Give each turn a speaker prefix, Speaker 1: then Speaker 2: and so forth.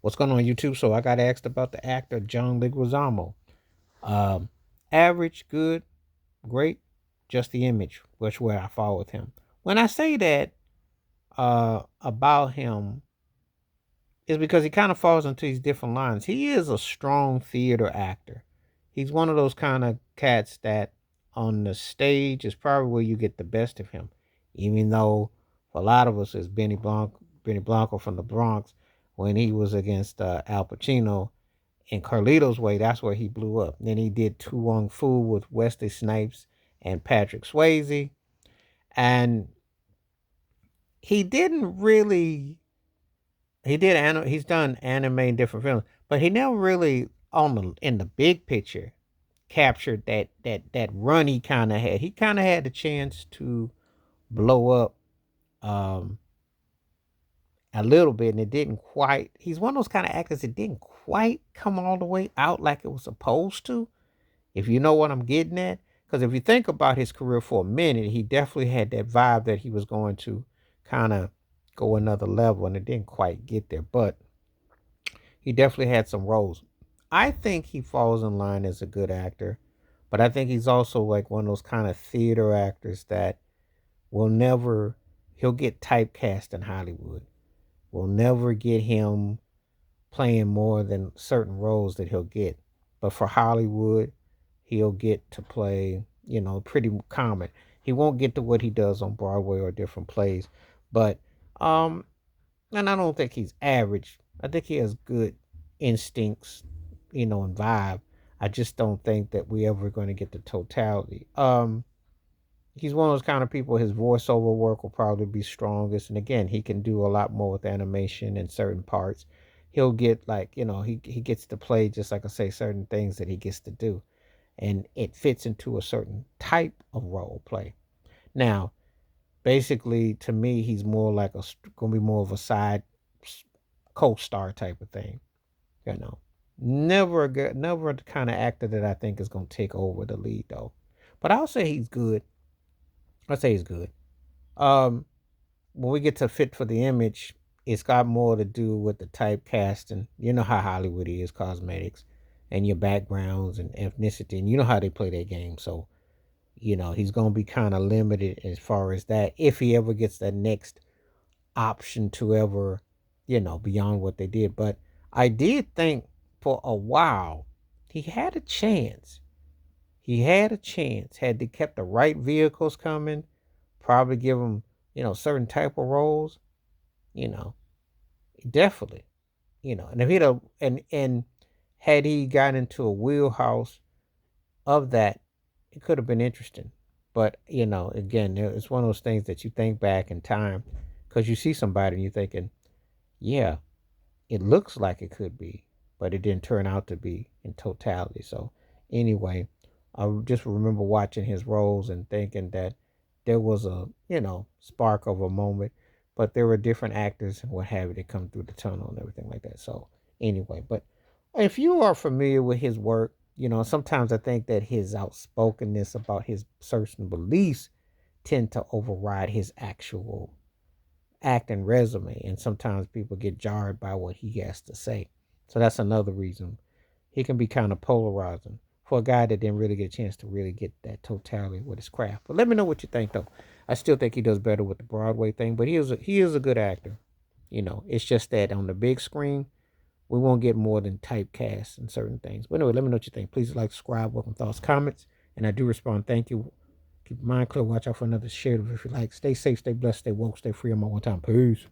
Speaker 1: What's going on YouTube? So I got asked about the actor John Leguizamo. Um, Average, good, great, just the image, which where I fall with him. When I say that about him, is because he kind of falls into these different lines. He is a strong theater actor. He's one of those kind of cats that on the stage is probably where you get the best of him. Even though for a lot of us it's Benny Blanco from the Bronx when he was against Al Pacino in Carlito's Way, that's where he blew up. Then he did Tu Wong Fu with Wesley Snipes and Patrick Swayze. And he didn't really he's done anime in different films, but he never really on the in the big picture captured that run he kind of had. He kind of had the chance to blow up um a little bit, and it didn't quite. He's one of those kind of actors that didn't quite come all the way out like it was supposed to, if you know what I'm getting at. Because if you think about his career for a minute, he definitely had that vibe that he was going to kind of go another level, and it didn't quite get there. But he definitely had some roles. I think he falls in line as a good actor, but I think he's also like one of those kind of theater actors that will never, he'll get typecast in Hollywood. We'll never get him playing more than certain roles that he'll get. But for Hollywood, he'll get to play, pretty common. He won't get to what he does on Broadway or different plays. But um and I don't think he's average. I think he has good instincts, and vibe. I just don't think that we ever going to get the totality. He's one of those kind of people. His voiceover work will probably be strongest, and again, he can do a lot more with animation in certain parts. He'll get like he gets to play just like I say certain things that he gets to do, and it fits into a certain type of role play. Now, basically, to me, he's more like gonna be more of a side co-star type of thing. You know, never the kind of actor that I think is gonna take over the lead though. But I'll say he's good. I'll say he's good. Um, when we get to fit for the image, it's got more to do with the typecasting. You know how Hollywood is, cosmetics, and your backgrounds and ethnicity, and you know how they play their game. So he's gonna be kind of limited as far as that if he ever gets that next option to ever, beyond what they did. But I did think for a while he had a chance. He had a chance had they kept the right vehicles coming, probably give him, certain type of roles, you know, definitely, and if he'd have, and had he got into a wheelhouse of that, it could have been interesting. But again, it's one of those things that you think back in time because you see somebody and you're thinking, yeah, it looks like it could be, but it didn't turn out to be in totality. So anyway, I just remember watching his roles and thinking that there was a spark of a moment, but there were different actors and what have you that come through the tunnel and everything like that. So anyway, but if you are familiar with his work, sometimes I think that his outspokenness about his certain beliefs tend to override his actual acting resume, and sometimes people get jarred by what he has to say. So that's another reason he can be kind of polarizing for a guy that didn't really get a chance to really get that totality with his craft. But let me know what you think, though. I still think he does better with the Broadway thing, but he is a good actor. It's just that on the big screen, we won't get more than typecast and certain things. But anyway, let me know what you think. Please like, subscribe, welcome thoughts, comments, and I do respond. Thank you. Keep your mind clear. Watch out for another share if you like. Stay safe, stay blessed, stay woke, stay free. I'm on one time. Peace.